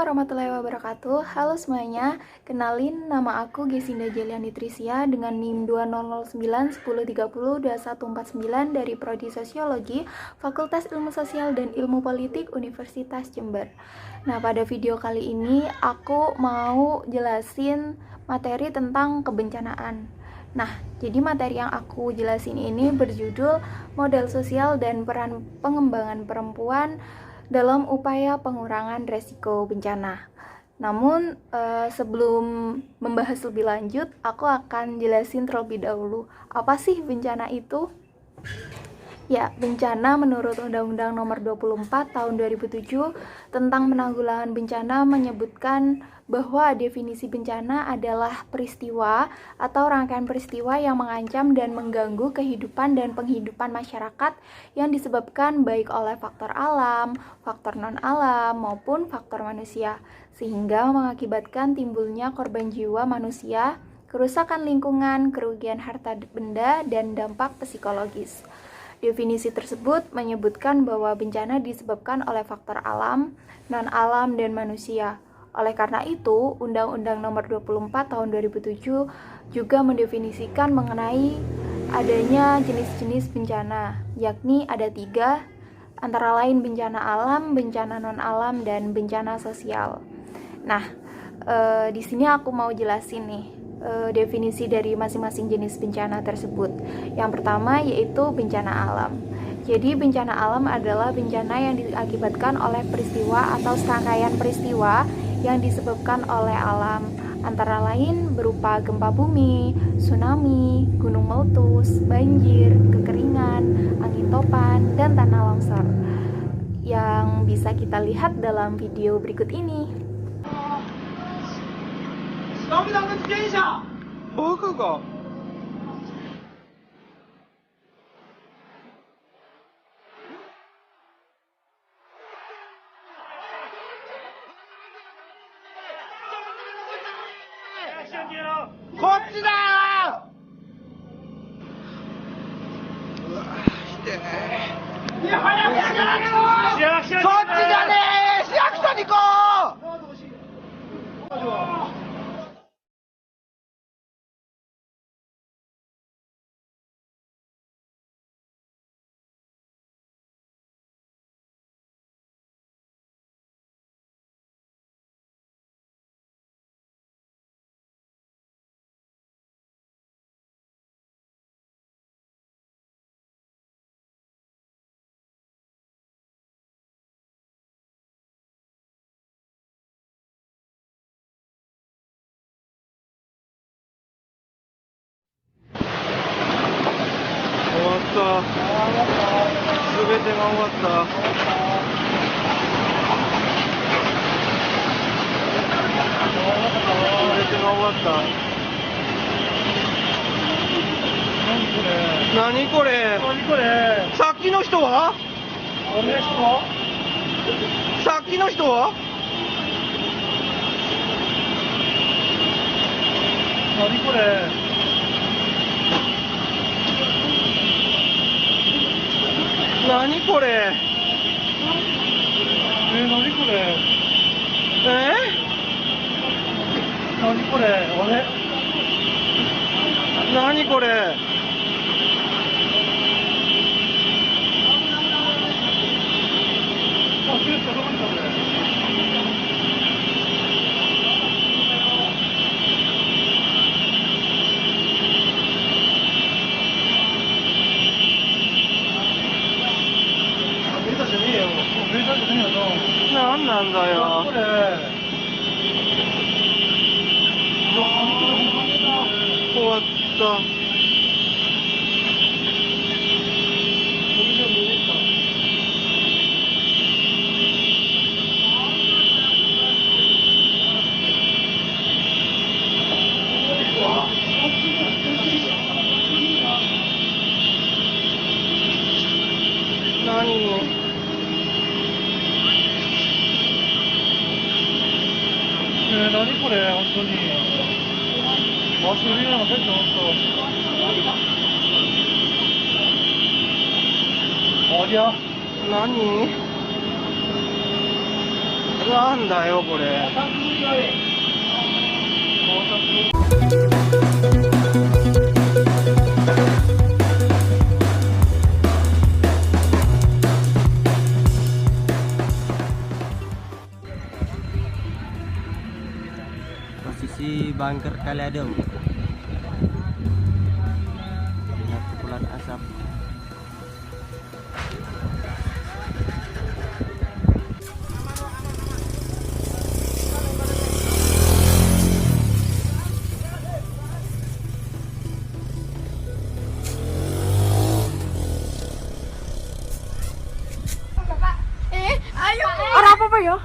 warahmatullahi wabarakatuh. Halo semuanya, kenalin nama aku Gesinda Jeliani Trisia dengan NIM 200910302149 dari Prodi Sosiologi, Fakultas Ilmu Sosial dan Ilmu Politik Universitas Jember. Nah, pada video kali ini aku mau jelasin materi tentang kebencanaan. Nah, jadi materi yang aku jelasin ini berjudul Model Sosial dan Peran Pengembangan Perempuan dalam upaya pengurangan resiko bencana. Namun sebelum membahas lebih lanjut, aku akan jelasin terlebih dahulu apa sih bencana itu. Ya, bencana menurut Undang-Undang Nomor 24 Tahun 2007 tentang penanggulangan bencana menyebutkan bahwa definisi bencana adalah peristiwa atau rangkaian peristiwa yang mengancam dan mengganggu kehidupan dan penghidupan masyarakat yang disebabkan baik oleh faktor alam, faktor non-alam, maupun faktor manusia, sehingga mengakibatkan timbulnya korban jiwa manusia, kerusakan lingkungan, kerugian harta benda, dan dampak psikologis. Definisi tersebut menyebutkan bahwa bencana disebabkan oleh faktor alam, non-alam, dan manusia. Oleh karena itu, Undang-Undang Nomor 24 Tahun 2007 juga mendefinisikan mengenai adanya jenis-jenis bencana, yakni ada 3, antara lain bencana alam, bencana non-alam, dan bencana sosial. Nah, di sini aku mau jelasin nih definisi dari masing-masing jenis bencana tersebut. Yang pertama yaitu bencana alam. Jadi bencana alam adalah bencana yang diakibatkan oleh peristiwa atau serangkaian peristiwa yang disebabkan oleh alam, antara lain berupa gempa bumi, tsunami, gunung meletus, banjir, kekeringan, angin topan, dan tanah longsor yang bisa kita lihat dalam video berikut ini.何これ？さっきの人は？さっきの人は？何これ？何これ？何これ？何これ？あれ？何これ？何なんだよ。終わった。何これ、本当に。マスクリーナが入ってますか。ありゃ。何なんだよこれ。Posisi bunker Kaliadem. Lihat kepulan asap. Orang apa ya?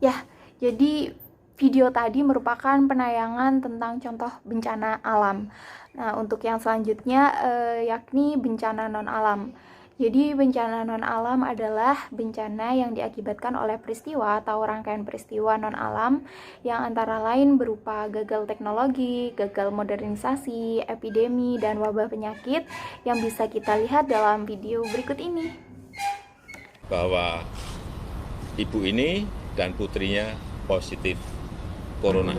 Ya, jadi video tadi merupakan penayangan tentang contoh bencana alam. Nah, untuk yang selanjutnya yakni bencana non-alam. Jadi, bencana non-alam adalah bencana yang diakibatkan oleh peristiwa atau rangkaian peristiwa non-alam yang antara lain berupa gagal teknologi, gagal modernisasi, epidemi, dan wabah penyakit yang bisa kita lihat dalam video berikut ini. Bahwa ibu ini dan putrinya positif corona.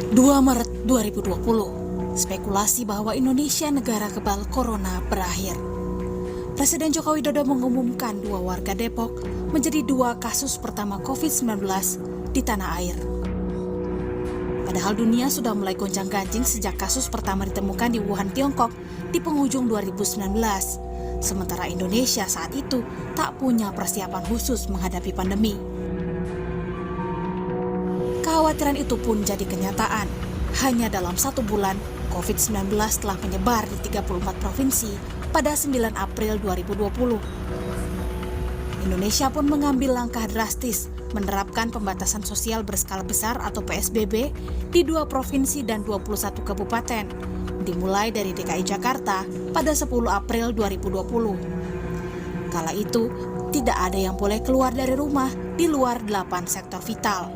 2 Maret 2020, spekulasi bahwa Indonesia negara kebal corona berakhir. Presiden Joko Widodo mengumumkan 2 warga Depok menjadi 2 kasus pertama COVID-19 di tanah air. Padahal dunia sudah mulai gonjang-ganjing sejak kasus pertama ditemukan di Wuhan, Tiongkok di penghujung 2019. Sementara Indonesia saat itu tak punya persiapan khusus menghadapi pandemi. Kekhawatiran itu pun jadi kenyataan. Hanya dalam 1 bulan, COVID-19 telah menyebar di 34 provinsi pada 9 April 2020. Indonesia pun mengambil langkah drastis menerapkan pembatasan sosial berskala besar atau PSBB di 2 provinsi dan 21 kabupaten, dimulai dari DKI Jakarta pada 10 April 2020. Kala itu, tidak ada yang boleh keluar dari rumah di luar 8 sektor vital.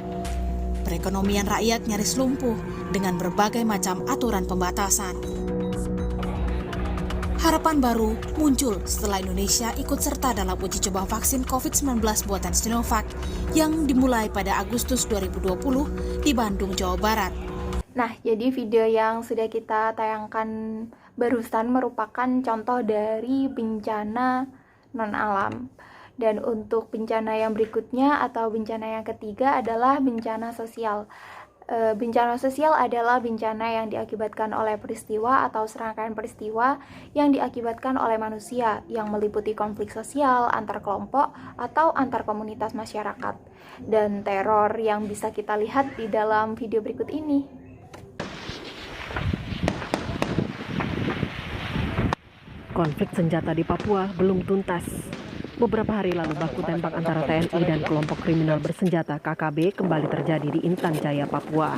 Perekonomian rakyat nyaris lumpuh dengan berbagai macam aturan pembatasan. Harapan baru muncul setelah Indonesia ikut serta dalam uji coba vaksin COVID-19 buatan Sinovac yang dimulai pada Agustus 2020 di Bandung, Jawa Barat. Nah, jadi video yang sudah kita tayangkan barusan merupakan contoh dari bencana non-alam. Dan untuk bencana yang berikutnya atau bencana yang ketiga adalah bencana sosial. Bencana sosial adalah bencana yang diakibatkan oleh peristiwa atau serangkaian peristiwa yang diakibatkan oleh manusia yang meliputi konflik sosial antar kelompok atau antar komunitas masyarakat dan teror yang bisa kita lihat di dalam video berikut ini. Konflik senjata di Papua belum tuntas. Beberapa hari lalu baku tembak antara TNI dan kelompok kriminal bersenjata KKB kembali terjadi di Intan Jaya, Papua.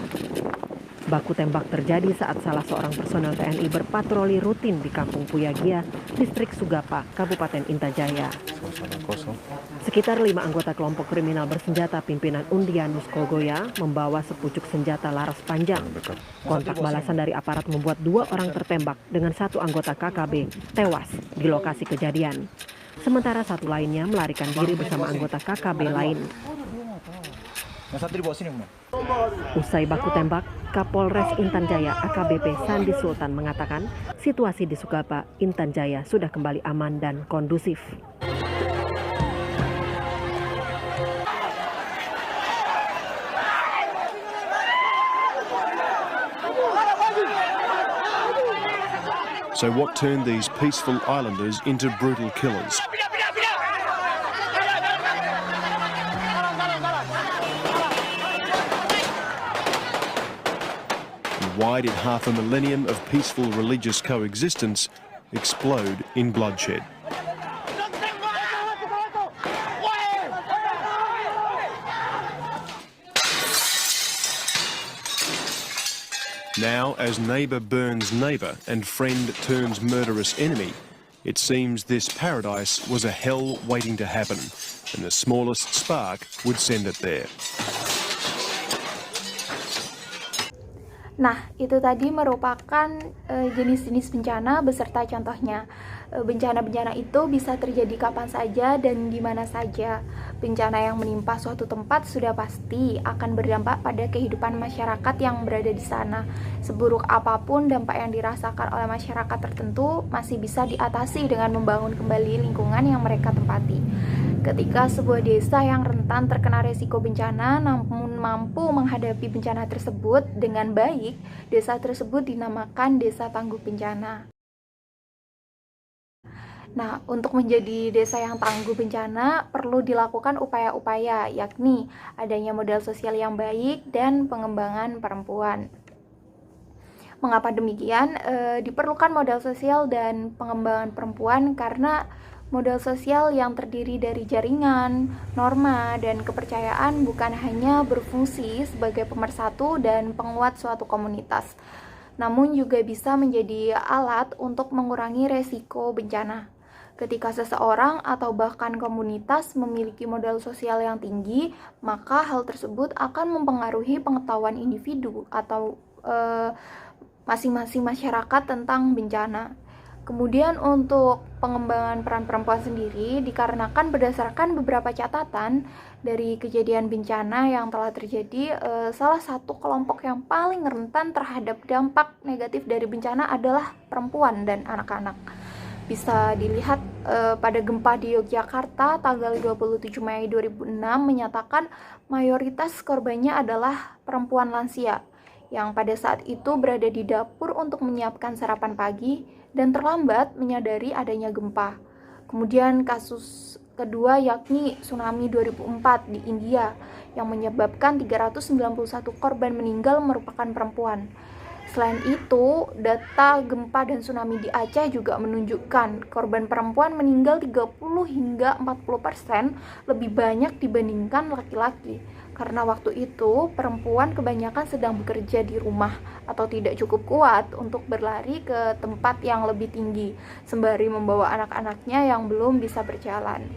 Baku tembak terjadi saat salah seorang personel TNI berpatroli rutin di Kampung Puyagia, Distrik Sugapa, Kabupaten Intan Jaya. Sekitar 5 anggota kelompok kriminal bersenjata pimpinan Undianus Kogoya membawa sepucuk senjata laras panjang. Kontak balasan dari aparat membuat 2 orang tertembak dengan 1 anggota KKB tewas di lokasi kejadian. Sementara 1 lainnya melarikan diri bersama anggota KKB lain. Usai baku tembak, Kapolres Intan Jaya AKBP Sandi Sultan mengatakan situasi di Sugapa, Intan Jaya sudah kembali aman dan kondusif. So what turned these peaceful islanders into brutal killers? Why did half a millennium of peaceful religious coexistence explode in bloodshed? Now, as neighbour burns neighbour and friend turns murderous enemy, it seems this paradise was a hell waiting to happen, and the smallest spark would send it there. Nah, itu tadi merupakan jenis-jenis bencana beserta contohnya. Bencana-bencana itu bisa terjadi kapan saja dan di mana saja. Bencana yang menimpa suatu tempat sudah pasti akan berdampak pada kehidupan masyarakat yang berada di sana. Seburuk apapun dampak yang dirasakan oleh masyarakat tertentu masih bisa diatasi dengan membangun kembali lingkungan yang mereka tempati. Ketika sebuah desa yang rentan terkena resiko bencana namun mampu menghadapi bencana tersebut dengan baik, desa tersebut dinamakan desa tangguh bencana. Nah, untuk menjadi desa yang tangguh bencana perlu dilakukan upaya-upaya, yakni adanya modal sosial yang baik dan pengembangan perempuan. Mengapa demikian? Diperlukan modal sosial dan pengembangan perempuan karena modal sosial yang terdiri dari jaringan, norma, dan kepercayaan bukan hanya berfungsi sebagai pemersatu dan penguat suatu komunitas, namun juga bisa menjadi alat untuk mengurangi resiko bencana. Ketika seseorang atau bahkan komunitas memiliki modal sosial yang tinggi, maka hal tersebut akan mempengaruhi pengetahuan individu atau masing-masing masyarakat tentang bencana. Kemudian untuk pengembangan peran perempuan sendiri dikarenakan berdasarkan beberapa catatan dari kejadian bencana yang telah terjadi, salah satu kelompok yang paling rentan terhadap dampak negatif dari bencana adalah perempuan dan anak-anak. Bisa dilihat pada gempa di Yogyakarta tanggal 27 Mei 2006 menyatakan mayoritas korbannya adalah perempuan lansia yang pada saat itu berada di dapur untuk menyiapkan sarapan pagi dan terlambat menyadari adanya gempa. Kemudian kasus kedua yakni tsunami 2004 di India yang menyebabkan 391 korban meninggal merupakan perempuan. Selain itu, data gempa dan tsunami di Aceh juga menunjukkan korban perempuan meninggal 30 hingga 40% lebih banyak dibandingkan laki-laki. Karena waktu itu, perempuan kebanyakan sedang bekerja di rumah atau tidak cukup kuat untuk berlari ke tempat yang lebih tinggi, sembari membawa anak-anaknya yang belum bisa berjalan.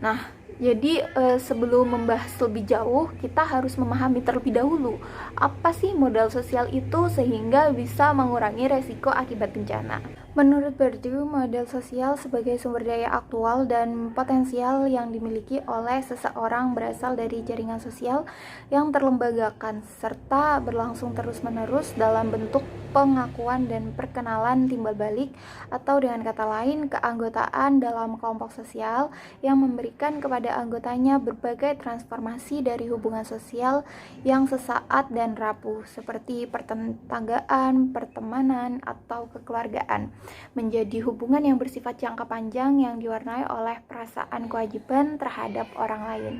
Nah, jadi sebelum membahas lebih jauh, kita harus memahami terlebih dahulu apa sih modal sosial itu sehingga bisa mengurangi resiko akibat bencana. Menurut Berdue, modal sosial sebagai sumber daya aktual dan potensial yang dimiliki oleh seseorang berasal dari jaringan sosial yang terlembagakan serta berlangsung terus-menerus dalam bentuk pengakuan dan perkenalan timbal balik, atau dengan kata lain keanggotaan dalam kelompok sosial yang memberikan kepada anggotanya berbagai transformasi dari hubungan sosial yang sesaat dan rapuh seperti pertetanggaan, pertemanan, atau kekeluargaan menjadi hubungan yang bersifat jangka panjang yang diwarnai oleh perasaan kewajiban terhadap orang lain.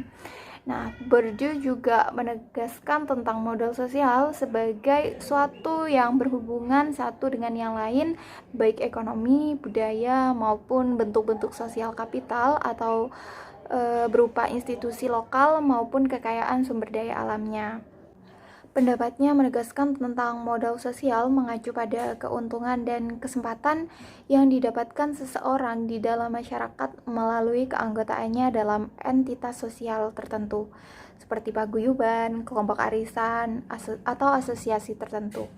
Nah, Berdue juga menegaskan tentang modal sosial sebagai suatu yang berhubungan satu dengan yang lain, baik ekonomi, budaya, maupun bentuk-bentuk sosial kapital atau berupa institusi lokal maupun kekayaan sumber daya alamnya. Pendapatnya menegaskan tentang modal sosial mengacu pada keuntungan dan kesempatan yang didapatkan seseorang di dalam masyarakat melalui keanggotaannya dalam entitas sosial tertentu, seperti paguyuban, kelompok arisan, atau asosiasi tertentu.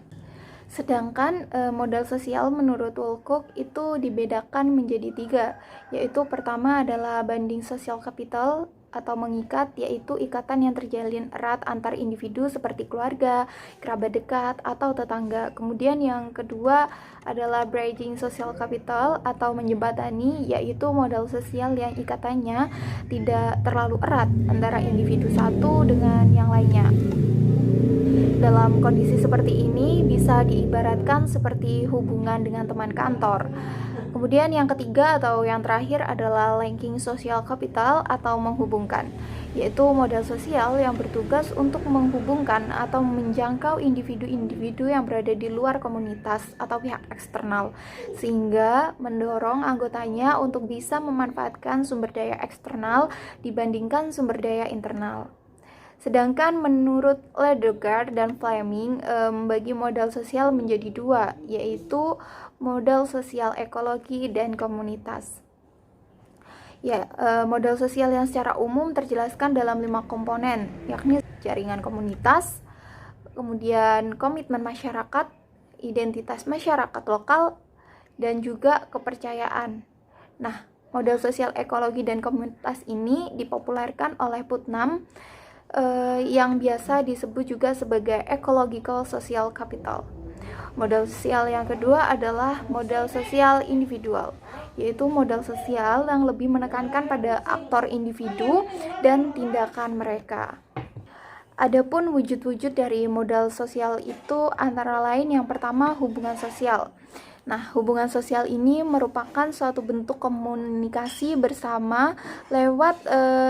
Sedangkan modal sosial menurut Woolcock itu dibedakan menjadi 3, yaitu pertama adalah banding sosial kapital atau mengikat, yaitu ikatan yang terjalin erat antar individu seperti keluarga, kerabat dekat, atau tetangga. Kemudian yang kedua adalah bridging social capital atau menjembatani, yaitu modal sosial yang ikatannya tidak terlalu erat antara individu satu dengan yang lainnya. Dalam kondisi seperti ini bisa diibaratkan seperti hubungan dengan teman kantor. Kemudian yang ketiga atau yang terakhir adalah linking social capital atau menghubungkan, yaitu modal sosial yang bertugas untuk menghubungkan atau menjangkau individu-individu yang berada di luar komunitas atau pihak eksternal, sehingga mendorong anggotanya untuk bisa memanfaatkan sumber daya eksternal dibandingkan sumber daya internal. Sedangkan menurut Ledegard dan Fleming, membagi modal sosial menjadi 2, yaitu modal sosial ekologi dan komunitas. Modal sosial yang secara umum terjelaskan dalam 5 komponen, yakni jaringan komunitas, kemudian komitmen masyarakat, identitas masyarakat lokal, dan juga kepercayaan. Nah, modal sosial ekologi dan komunitas ini dipopulerkan oleh Putnam, yang biasa disebut juga sebagai ecological social capital. Modal sosial yang kedua adalah modal sosial individual, yaitu modal sosial yang lebih menekankan pada aktor individu dan tindakan mereka. Adapun wujud-wujud dari modal sosial itu antara lain yang pertama hubungan sosial. Nah, hubungan sosial ini merupakan suatu bentuk komunikasi bersama lewat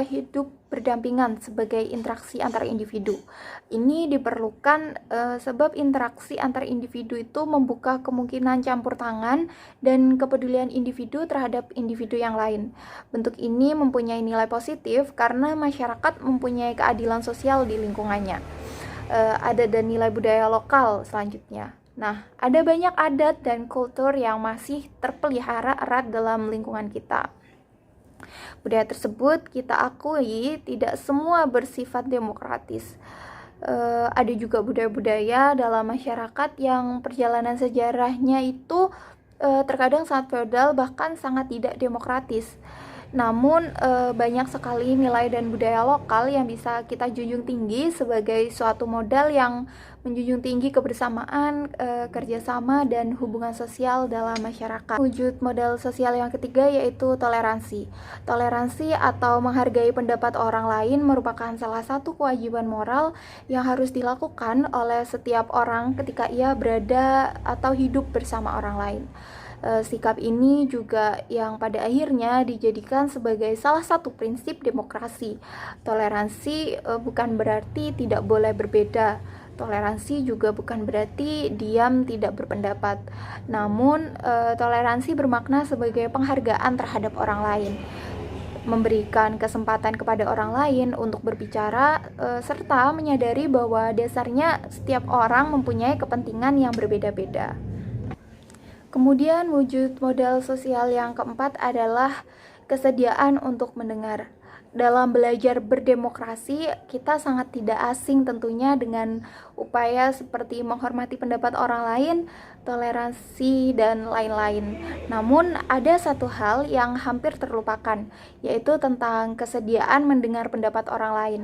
hidup berdampingan sebagai interaksi antar individu. Ini diperlukan sebab interaksi antar individu itu membuka kemungkinan campur tangan dan kepedulian individu terhadap individu yang lain. Bentuk ini mempunyai nilai positif karena masyarakat mempunyai keadilan sosial di lingkungannya. Ada dan nilai budaya lokal selanjutnya. Nah, ada banyak adat dan kultur yang masih terpelihara erat dalam lingkungan kita. Budaya tersebut kita akui tidak semua bersifat demokratis. Ada juga budaya-budaya dalam masyarakat yang perjalanan sejarahnya itu terkadang sangat feodal, bahkan sangat tidak demokratis. Namun banyak sekali nilai dan budaya lokal yang bisa kita junjung tinggi sebagai suatu modal yang menjunjung tinggi kebersamaan, kerjasama, dan hubungan sosial dalam masyarakat. Wujud modal sosial yang ketiga yaitu toleransi. Toleransi atau menghargai pendapat orang lain merupakan salah satu kewajiban moral yang harus dilakukan oleh setiap orang ketika ia berada atau hidup bersama orang lain. Sikap ini juga yang pada akhirnya dijadikan sebagai salah satu prinsip demokrasi. Toleransi bukan berarti tidak boleh berbeda. Toleransi juga bukan berarti diam tidak berpendapat. Namun, toleransi bermakna sebagai penghargaan terhadap orang lain, memberikan kesempatan kepada orang lain untuk berbicara, serta menyadari bahwa dasarnya setiap orang mempunyai kepentingan yang berbeda-beda. Kemudian wujud modal sosial yang keempat adalah kesediaan untuk mendengar. Dalam belajar berdemokrasi, kita sangat tidak asing tentunya dengan upaya seperti menghormati pendapat orang lain, toleransi, dan lain-lain. Namun, ada satu hal yang hampir terlupakan, yaitu tentang kesediaan mendengar pendapat orang lain.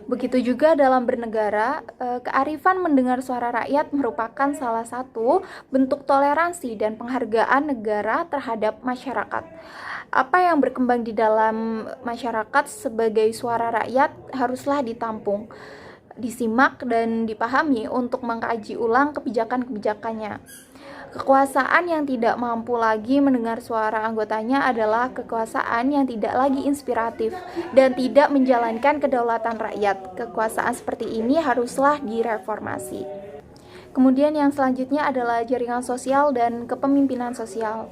Begitu juga dalam bernegara, kearifan mendengar suara rakyat merupakan salah satu bentuk toleransi dan penghargaan negara terhadap masyarakat. Apa yang berkembang di dalam masyarakat sebagai suara rakyat haruslah ditampung, disimak, dan dipahami untuk mengkaji ulang kebijakan-kebijakannya. Kekuasaan yang tidak mampu lagi mendengar suara anggotanya adalah kekuasaan yang tidak lagi inspiratif dan tidak menjalankan kedaulatan rakyat. Kekuasaan seperti ini haruslah direformasi. Kemudian yang selanjutnya adalah jaringan sosial dan kepemimpinan sosial.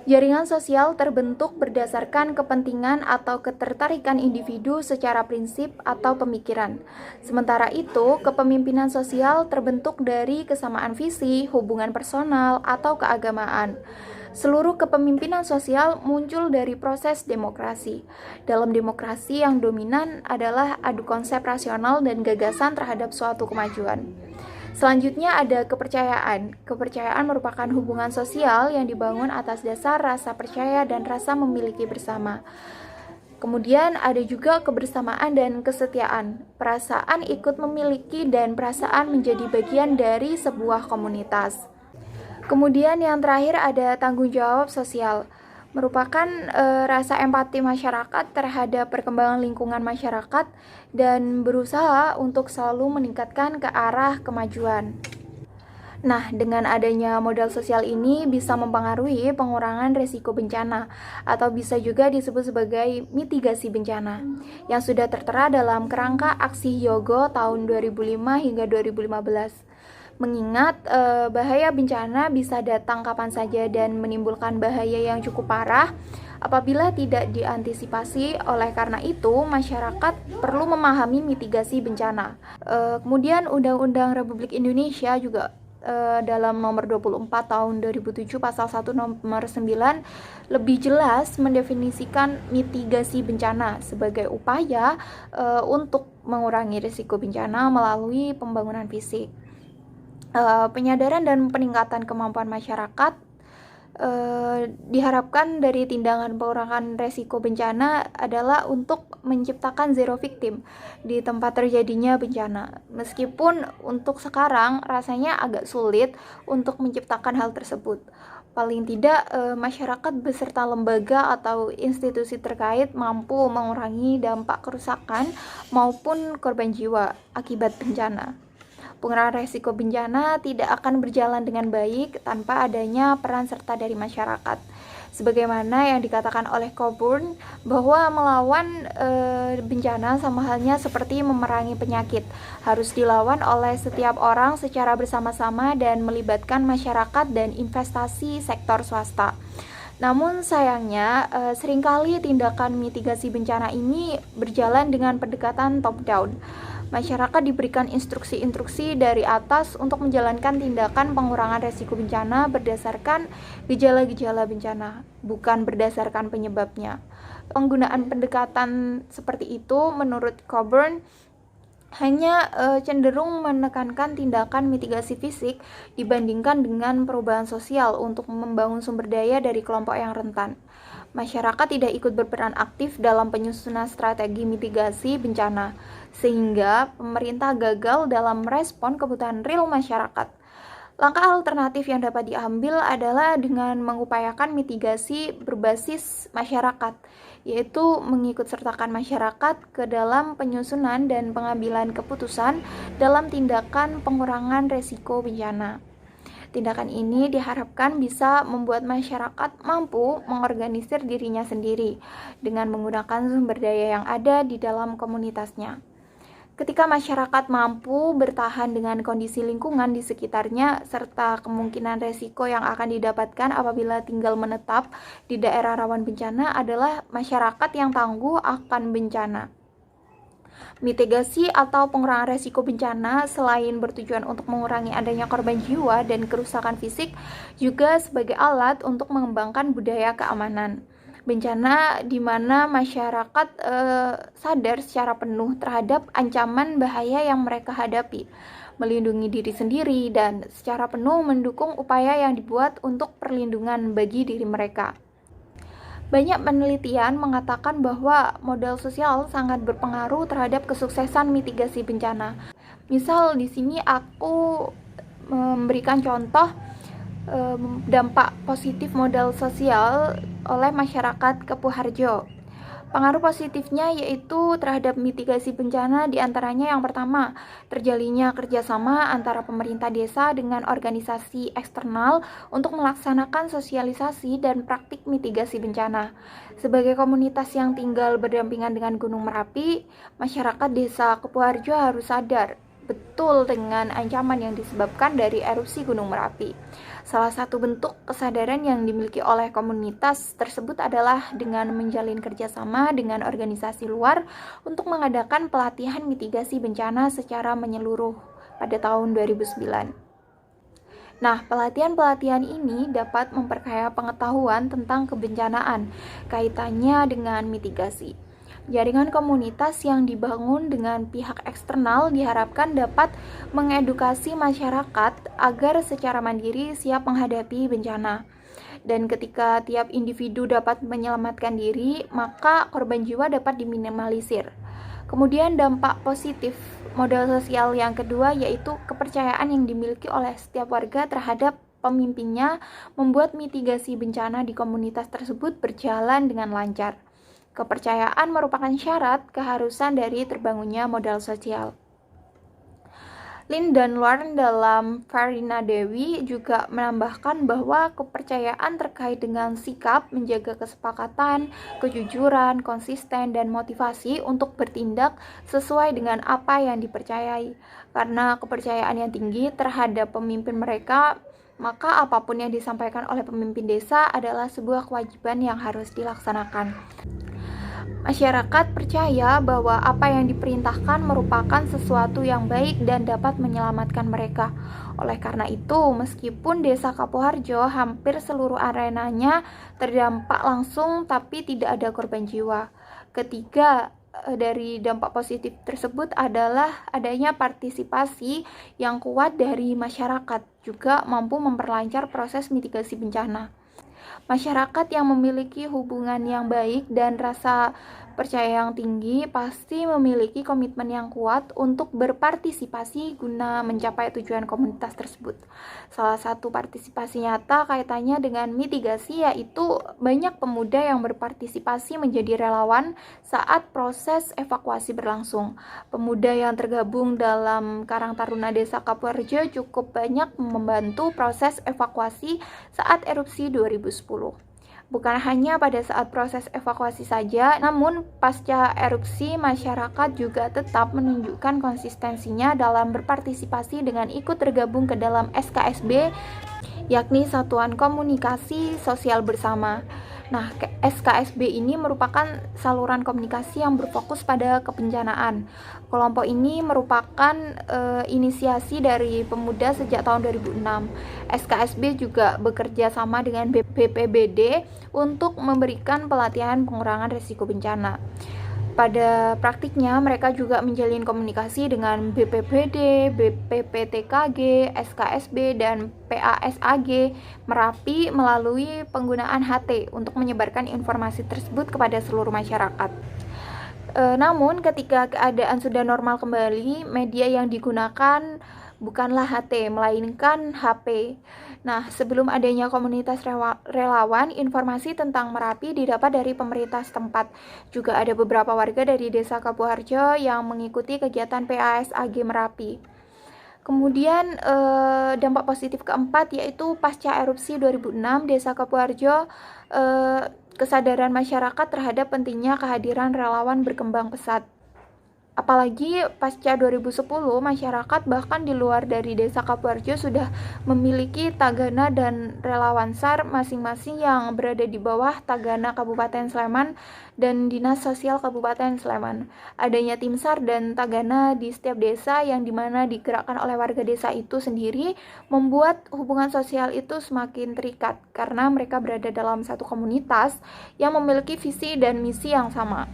Jaringan sosial terbentuk berdasarkan kepentingan atau ketertarikan individu secara prinsip atau pemikiran. Sementara itu, kepemimpinan sosial terbentuk dari kesamaan visi, hubungan personal, atau keagamaan. Seluruh kepemimpinan sosial muncul dari proses demokrasi. Dalam demokrasi yang dominan adalah adu konsep rasional dan gagasan terhadap suatu kemajuan. Selanjutnya ada kepercayaan. Kepercayaan merupakan hubungan sosial yang dibangun atas dasar rasa percaya dan rasa memiliki bersama. Kemudian ada juga kebersamaan dan kesetiaan. Perasaan ikut memiliki dan perasaan menjadi bagian dari sebuah komunitas. Kemudian yang terakhir ada tanggung jawab sosial. Merupakan rasa empati masyarakat terhadap perkembangan lingkungan masyarakat dan berusaha untuk selalu meningkatkan ke arah kemajuan. Nah, dengan adanya modal sosial ini bisa mempengaruhi pengurangan resiko bencana atau bisa juga disebut sebagai mitigasi bencana yang sudah tertera dalam kerangka aksi Hyogo tahun 2005 hingga 2015. Mengingat bahaya bencana bisa datang kapan saja dan menimbulkan bahaya yang cukup parah apabila tidak diantisipasi. Oleh karena itu, masyarakat perlu memahami mitigasi bencana. Kemudian Undang-Undang Republik Indonesia juga dalam nomor 24 tahun 2007 pasal 1 nomor 9 lebih jelas mendefinisikan mitigasi bencana sebagai upaya untuk mengurangi risiko bencana melalui pembangunan fisik. Penyadaran dan peningkatan kemampuan masyarakat diharapkan dari tindakan pengurangan resiko bencana adalah untuk menciptakan zero victim di tempat terjadinya bencana. Meskipun untuk sekarang rasanya agak sulit untuk menciptakan hal tersebut. Paling tidak masyarakat beserta lembaga atau institusi terkait mampu mengurangi dampak kerusakan maupun korban jiwa akibat bencana. Pengurangan resiko bencana tidak akan berjalan dengan baik tanpa adanya peran serta dari masyarakat. Sebagaimana yang dikatakan oleh Coburn bahwa melawan bencana sama halnya seperti memerangi penyakit, harus dilawan oleh setiap orang secara bersama-sama dan melibatkan masyarakat dan investasi sektor swasta. Namun sayangnya seringkali tindakan mitigasi bencana ini berjalan dengan pendekatan top down. Masyarakat diberikan instruksi-instruksi dari atas untuk menjalankan tindakan pengurangan resiko bencana berdasarkan gejala-gejala bencana, bukan berdasarkan penyebabnya. Penggunaan pendekatan seperti itu menurut Coburn hanya cenderung menekankan tindakan mitigasi fisik dibandingkan dengan perubahan sosial untuk membangun sumber daya dari kelompok yang rentan. Masyarakat tidak ikut berperan aktif dalam penyusunan strategi mitigasi bencana, sehingga pemerintah gagal dalam merespon kebutuhan real masyarakat. Langkah alternatif yang dapat diambil adalah dengan mengupayakan mitigasi berbasis masyarakat, yaitu mengikut sertakan masyarakat ke dalam penyusunan dan pengambilan keputusan dalam tindakan pengurangan resiko bencana. Tindakan ini diharapkan bisa membuat masyarakat mampu mengorganisir dirinya sendiri dengan menggunakan sumber daya yang ada di dalam komunitasnya. Ketika masyarakat mampu bertahan dengan kondisi lingkungan di sekitarnya serta kemungkinan resiko yang akan didapatkan apabila tinggal menetap di daerah rawan bencana adalah masyarakat yang tangguh akan bencana. Mitigasi atau pengurangan resiko bencana selain bertujuan untuk mengurangi adanya korban jiwa dan kerusakan fisik juga sebagai alat untuk mengembangkan budaya keamanan bencana di mana masyarakat sadar secara penuh terhadap ancaman bahaya yang mereka hadapi, melindungi diri sendiri dan secara penuh mendukung upaya yang dibuat untuk perlindungan bagi diri mereka. Banyak penelitian mengatakan bahwa modal sosial sangat berpengaruh terhadap kesuksesan mitigasi bencana. Misal di sini aku memberikan contoh dampak positif modal sosial oleh masyarakat Kepuharjo. Pengaruh positifnya yaitu terhadap mitigasi bencana diantaranya yang pertama, terjalinnya kerjasama antara pemerintah desa dengan organisasi eksternal untuk melaksanakan sosialisasi dan praktik mitigasi bencana. Sebagai komunitas yang tinggal berdampingan dengan Gunung Merapi, masyarakat desa Kepuharjo harus sadar betul dengan ancaman yang disebabkan dari erupsi Gunung Merapi. Salah satu bentuk kesadaran yang dimiliki oleh komunitas tersebut adalah dengan menjalin kerjasama dengan organisasi luar untuk mengadakan pelatihan mitigasi bencana secara menyeluruh pada tahun 2009. Nah, pelatihan-pelatihan ini dapat memperkaya pengetahuan tentang kebencanaan, kaitannya dengan mitigasi. Jaringan komunitas yang dibangun dengan pihak eksternal diharapkan dapat mengedukasi masyarakat agar secara mandiri siap menghadapi bencana. Dan ketika tiap individu dapat menyelamatkan diri, maka korban jiwa dapat diminimalisir. Kemudian dampak positif modal sosial yang kedua yaitu kepercayaan yang dimiliki oleh setiap warga terhadap pemimpinnya membuat mitigasi bencana di komunitas tersebut berjalan dengan lancar. Kepercayaan merupakan syarat keharusan dari terbangunnya modal sosial. Lin dan Lorne dalam Farina Dewi juga menambahkan bahwa kepercayaan terkait dengan sikap menjaga kesepakatan, kejujuran, konsisten, dan motivasi untuk bertindak sesuai dengan apa yang dipercayai. Karena kepercayaan yang tinggi terhadap pemimpin mereka, maka apapun yang disampaikan oleh pemimpin desa adalah sebuah kewajiban yang harus dilaksanakan. Masyarakat percaya bahwa apa yang diperintahkan merupakan sesuatu yang baik dan dapat menyelamatkan mereka. Oleh karena itu, meskipun Desa Kapuharjo hampir seluruh arenanya terdampak langsung tapi tidak ada korban jiwa. Ketiga, dari dampak positif tersebut adalah adanya partisipasi yang kuat dari masyarakat, juga mampu memperlancar proses mitigasi bencana. Masyarakat yang memiliki hubungan yang baik dan rasa percaya yang tinggi pasti memiliki komitmen yang kuat untuk berpartisipasi guna mencapai tujuan komunitas tersebut. Salah satu partisipasi nyata kaitannya dengan mitigasi yaitu banyak pemuda yang berpartisipasi menjadi relawan saat proses evakuasi berlangsung. Pemuda yang tergabung dalam Karang Taruna Desa Kapuharjo cukup banyak membantu proses evakuasi saat erupsi 2010. Bukan hanya pada saat proses evakuasi saja, namun pasca erupsi masyarakat juga tetap menunjukkan konsistensinya dalam berpartisipasi dengan ikut tergabung ke dalam SKSB, yakni Satuan Komunikasi Sosial Bersama. Nah, SKSB ini merupakan saluran komunikasi yang berfokus pada kebencanaan. Kelompok ini merupakan inisiasi dari pemuda sejak tahun 2006. SKSB juga bekerja sama dengan BPBD untuk memberikan pelatihan pengurangan risiko bencana. Pada praktiknya, mereka juga menjalin komunikasi dengan BPBD, BPPTKG, SKSB, dan PASAG Merapi melalui penggunaan HT untuk menyebarkan informasi tersebut kepada seluruh masyarakat. Namun, ketika keadaan sudah normal kembali, media yang digunakan bukanlah HT, melainkan HP. Nah, sebelum adanya komunitas relawan, informasi tentang Merapi didapat dari pemerintah setempat. Juga ada beberapa warga dari Desa Kapuharjo yang mengikuti kegiatan PASAG Merapi. Kemudian dampak positif keempat yaitu pasca erupsi 2006, Desa Kapuharjo kesadaran masyarakat terhadap pentingnya kehadiran relawan berkembang pesat. Apalagi pasca 2010, masyarakat bahkan di luar dari Desa Kapuharjo sudah memiliki Tagana dan relawan SAR masing-masing yang berada di bawah Tagana Kabupaten Sleman dan Dinas Sosial Kabupaten Sleman. Adanya tim SAR dan Tagana di setiap desa yang dimana digerakkan oleh warga desa itu sendiri membuat hubungan sosial itu semakin terikat karena mereka berada dalam satu komunitas yang memiliki visi dan misi yang sama.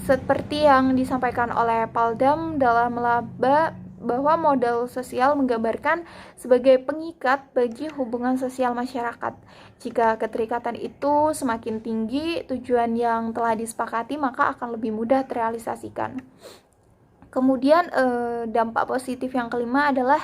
Seperti yang disampaikan oleh Paldam dalam laba bahwa modal sosial menggambarkan sebagai pengikat bagi hubungan sosial masyarakat. Jika keterikatan itu semakin tinggi, tujuan yang telah disepakati maka akan lebih mudah terrealisasikan. Kemudian dampak positif yang kelima adalah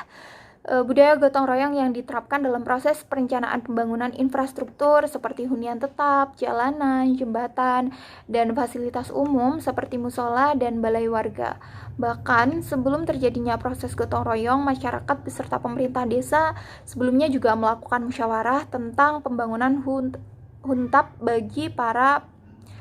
budaya gotong royong yang diterapkan dalam proses perencanaan pembangunan infrastruktur seperti hunian tetap, jalanan, jembatan, dan fasilitas umum seperti musola dan balai warga. Bahkan sebelum terjadinya proses gotong royong, masyarakat beserta pemerintah desa sebelumnya juga melakukan musyawarah tentang pembangunan huntap bagi para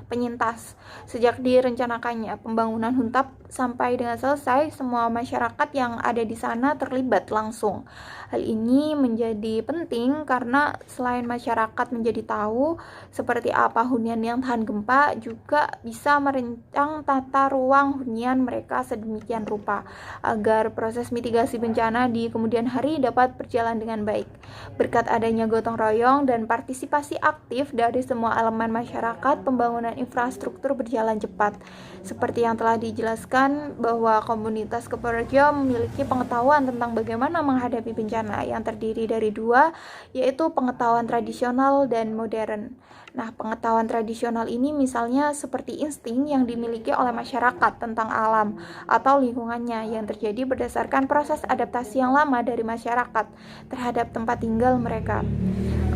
penyintas. Sejak direncanakannya pembangunan Huntap sampai dengan selesai, semua masyarakat yang ada di sana terlibat langsung. Hal ini menjadi penting karena selain masyarakat menjadi tahu seperti apa hunian yang tahan gempa, juga bisa merancang tata ruang hunian mereka sedemikian rupa agar proses mitigasi bencana di kemudian hari dapat berjalan dengan baik. Berkat adanya gotong royong dan partisipasi aktif dari semua elemen masyarakat, pembangunan infrastruktur berjalan cepat. Seperti yang telah dijelaskan bahwa komunitas Keperjo memiliki pengetahuan tentang bagaimana menghadapi bencana yang terdiri dari dua, yaitu pengetahuan tradisional dan modern. Nah, pengetahuan tradisional ini misalnya seperti insting yang dimiliki oleh masyarakat tentang alam atau lingkungannya yang terjadi berdasarkan proses adaptasi yang lama dari masyarakat terhadap tempat tinggal mereka.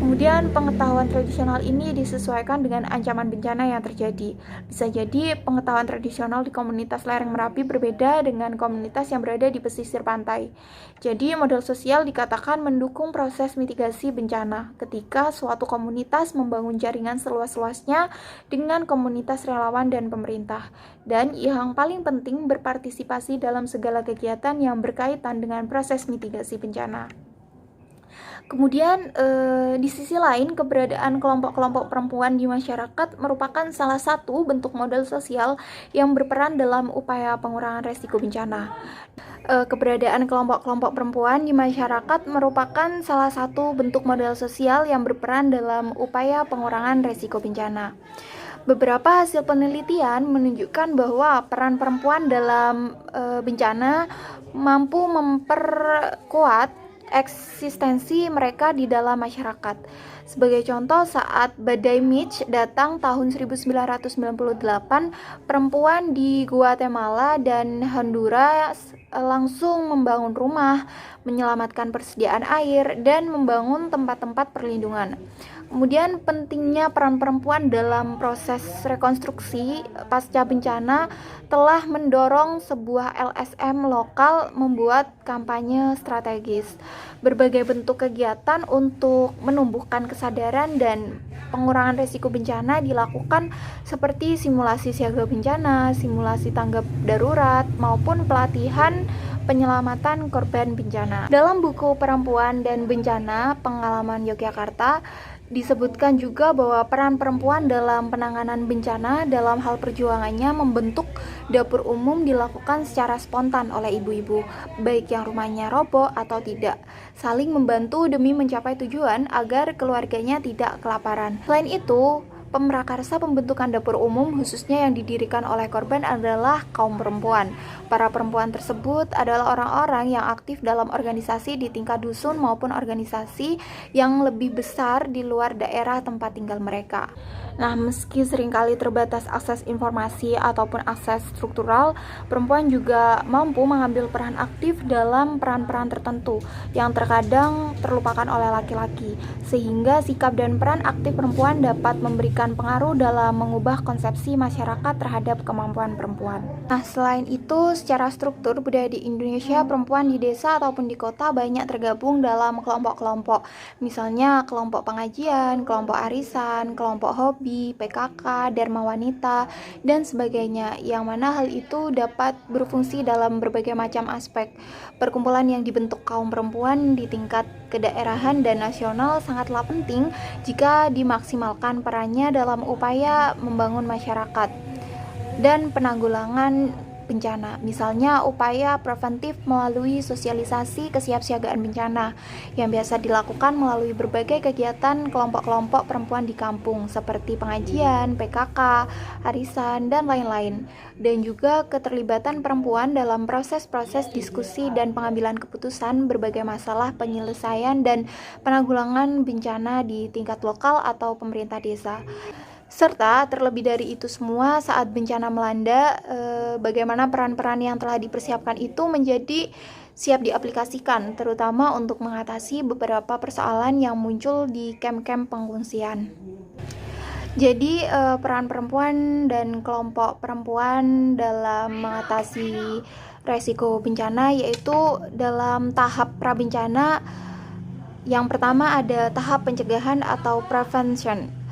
Kemudian pengetahuan tradisional ini disesuaikan dengan ancaman bencana yang terjadi. Bisa jadi pengetahuan tradisional di komunitas lereng Merapi berbeda dengan komunitas yang berada di pesisir pantai. Jadi model sosial dikatakan mendukung proses mitigasi bencana ketika suatu komunitas membangun jaringan seluas-luasnya dengan komunitas relawan dan pemerintah. Dan yang paling penting berpartisipasi dalam segala kegiatan yang berkaitan dengan proses mitigasi bencana. Kemudian di sisi lain, keberadaan kelompok-kelompok perempuan di masyarakat merupakan salah satu bentuk model sosial yang berperan dalam upaya pengurangan resiko bencana. Keberadaan kelompok-kelompok perempuan di masyarakat merupakan salah satu bentuk model sosial yang berperan dalam upaya pengurangan resiko bencana. Beberapa hasil penelitian menunjukkan bahwa peran perempuan dalam bencana mampu memperkuat eksistensi mereka di dalam masyarakat. Sebagai contoh, saat badai Mitch datang tahun 1998, perempuan di Guatemala dan Honduras langsung membangun rumah, menyelamatkan persediaan air, dan membangun tempat-tempat perlindungan. Kemudian pentingnya peran perempuan dalam proses rekonstruksi pasca bencana telah mendorong sebuah LSM lokal membuat kampanye strategis. Berbagai bentuk kegiatan untuk menumbuhkan kesadaran dan pengurangan risiko bencana dilakukan seperti simulasi siaga bencana, simulasi tanggap darurat, maupun pelatihan penyelamatan korban bencana. Dalam buku Perempuan dan Bencana, Pengalaman Yogyakarta, disebutkan juga bahwa peran perempuan dalam penanganan bencana dalam hal perjuangannya membentuk dapur umum dilakukan secara spontan oleh ibu-ibu, baik yang rumahnya roboh atau tidak, saling membantu demi mencapai tujuan agar keluarganya tidak kelaparan. Selain itu, pemrakarsa pembentukan dapur umum khususnya yang didirikan oleh korban adalah kaum perempuan. Para perempuan tersebut adalah orang-orang yang aktif dalam organisasi di tingkat dusun maupun organisasi yang lebih besar di luar daerah tempat tinggal mereka. Nah, meski seringkali terbatas akses informasi ataupun akses struktural, perempuan juga mampu mengambil peran aktif dalam peran-peran tertentu yang terkadang terlupakan oleh laki-laki, sehingga sikap dan peran aktif perempuan dapat memberikan pengaruh dalam mengubah konsepsi masyarakat terhadap kemampuan perempuan. Nah, selain itu, secara struktur budaya di Indonesia, perempuan di desa ataupun di kota banyak tergabung dalam kelompok-kelompok, misalnya kelompok pengajian, kelompok arisan, kelompok hobi, PKK, Dharma Wanita, dan sebagainya, yang mana hal itu dapat berfungsi dalam berbagai macam aspek. Perkumpulan yang dibentuk kaum perempuan di tingkat kedaerahan dan nasional sangatlah penting jika dimaksimalkan perannya dalam upaya membangun masyarakat dan penanggulangan bencana, misalnya upaya preventif melalui sosialisasi kesiapsiagaan bencana yang biasa dilakukan melalui berbagai kegiatan kelompok-kelompok perempuan di kampung seperti pengajian, PKK, arisan, dan lain-lain, dan juga keterlibatan perempuan dalam proses-proses diskusi dan pengambilan keputusan berbagai masalah penyelesaian dan penanggulangan bencana di tingkat lokal atau pemerintah desa. Serta terlebih dari itu semua, saat bencana melanda, bagaimana peran-peran yang telah dipersiapkan itu menjadi siap diaplikasikan, terutama untuk mengatasi beberapa persoalan yang muncul di kamp-kamp pengungsian. Jadi peran perempuan dan kelompok perempuan dalam mengatasi resiko bencana yaitu dalam tahap prabencana. Yang pertama ada tahap pencegahan atau prevention.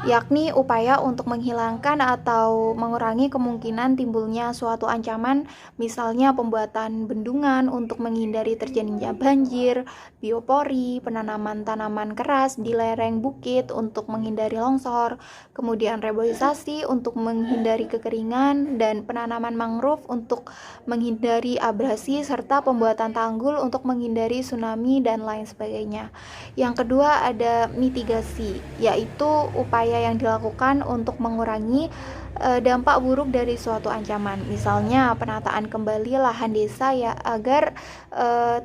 yakni upaya untuk menghilangkan atau mengurangi kemungkinan timbulnya suatu ancaman, misalnya pembuatan bendungan untuk menghindari terjadinya banjir, biopori, penanaman tanaman keras di lereng bukit untuk menghindari longsor, kemudian reboisasi untuk menghindari kekeringan, dan penanaman mangrove untuk menghindari abrasi, serta pembuatan tanggul untuk menghindari tsunami dan lain sebagainya. Yang kedua ada mitigasi, yaitu upaya yang dilakukan untuk mengurangi dampak buruk dari suatu ancaman. Misalnya penataan kembali lahan desa ya agar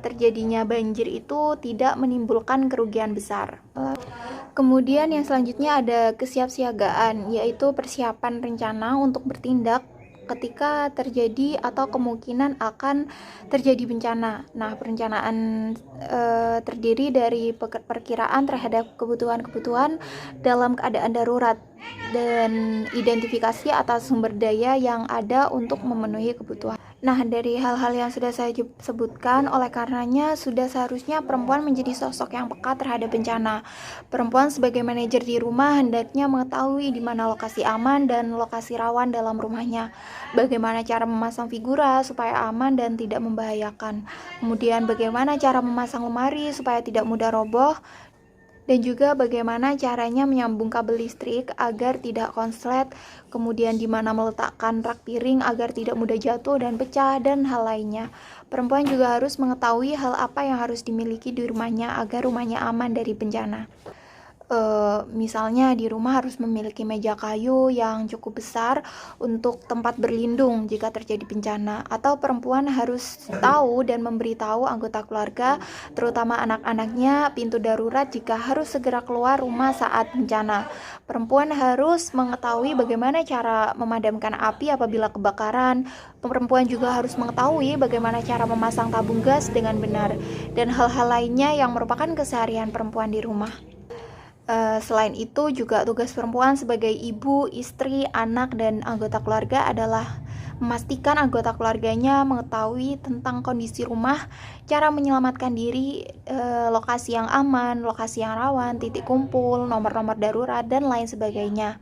terjadinya banjir itu tidak menimbulkan kerugian besar. Kemudian yang selanjutnya ada kesiapsiagaan, yaitu persiapan rencana untuk bertindak ketika terjadi atau kemungkinan akan terjadi bencana. Nah, perencanaan terdiri dari perkiraan terhadap kebutuhan-kebutuhan dalam keadaan darurat dan identifikasi atas sumber daya yang ada untuk memenuhi kebutuhan. Nah, dari hal-hal yang sudah saya sebutkan, oleh karenanya sudah seharusnya perempuan menjadi sosok yang peka terhadap bencana. Perempuan sebagai manajer di rumah hendaknya mengetahui di mana lokasi aman dan lokasi rawan dalam rumahnya. Bagaimana cara memasang figura supaya aman dan tidak membahayakan. Kemudian bagaimana cara memasang lemari supaya tidak mudah roboh. Dan juga bagaimana caranya menyambung kabel listrik agar tidak konslet, kemudian di mana meletakkan rak piring agar tidak mudah jatuh dan pecah, dan hal lainnya. Perempuan juga harus mengetahui hal apa yang harus dimiliki di rumahnya agar rumahnya aman dari bencana. Misalnya di rumah harus memiliki meja kayu yang cukup besar untuk tempat berlindung jika terjadi bencana, atau perempuan harus tahu dan memberitahu anggota keluarga, terutama anak-anaknya, pintu darurat jika harus segera keluar rumah saat bencana. Perempuan harus mengetahui bagaimana cara memadamkan api apabila kebakaran. Perempuan juga harus mengetahui bagaimana cara memasang tabung gas dengan benar, dan hal-hal lainnya yang merupakan keseharian perempuan di rumah. Selain itu juga tugas perempuan sebagai ibu, istri, anak, dan anggota keluarga adalah memastikan anggota keluarganya mengetahui tentang kondisi rumah, cara menyelamatkan diri, lokasi yang aman, lokasi yang rawan, titik kumpul, nomor-nomor darurat, dan lain sebagainya.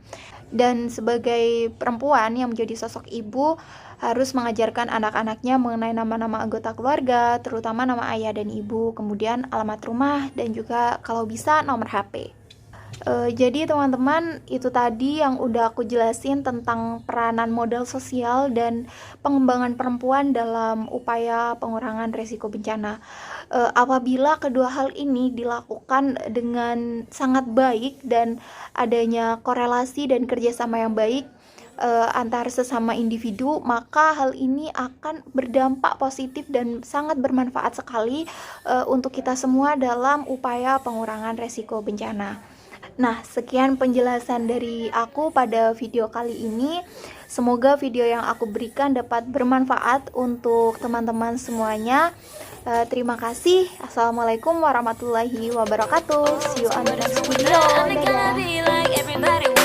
Dan sebagai perempuan yang menjadi sosok ibu harus mengajarkan anak-anaknya mengenai nama-nama anggota keluarga, terutama nama ayah dan ibu, kemudian alamat rumah, dan juga kalau bisa nomor HP. Jadi teman-teman, itu tadi yang udah aku jelasin tentang peranan modal sosial dan pengembangan perempuan dalam upaya pengurangan resiko bencana. Apabila kedua hal ini dilakukan dengan sangat baik dan adanya korelasi dan kerjasama yang baik antar sesama individu, maka hal ini akan berdampak positif dan sangat bermanfaat sekali untuk kita semua dalam upaya pengurangan resiko bencana. Nah, sekian penjelasan dari aku pada video kali ini. Semoga video yang aku berikan dapat bermanfaat untuk teman-teman semuanya. Terima kasih. Assalamualaikum warahmatullahi wabarakatuh. See you on the next video. Dadah.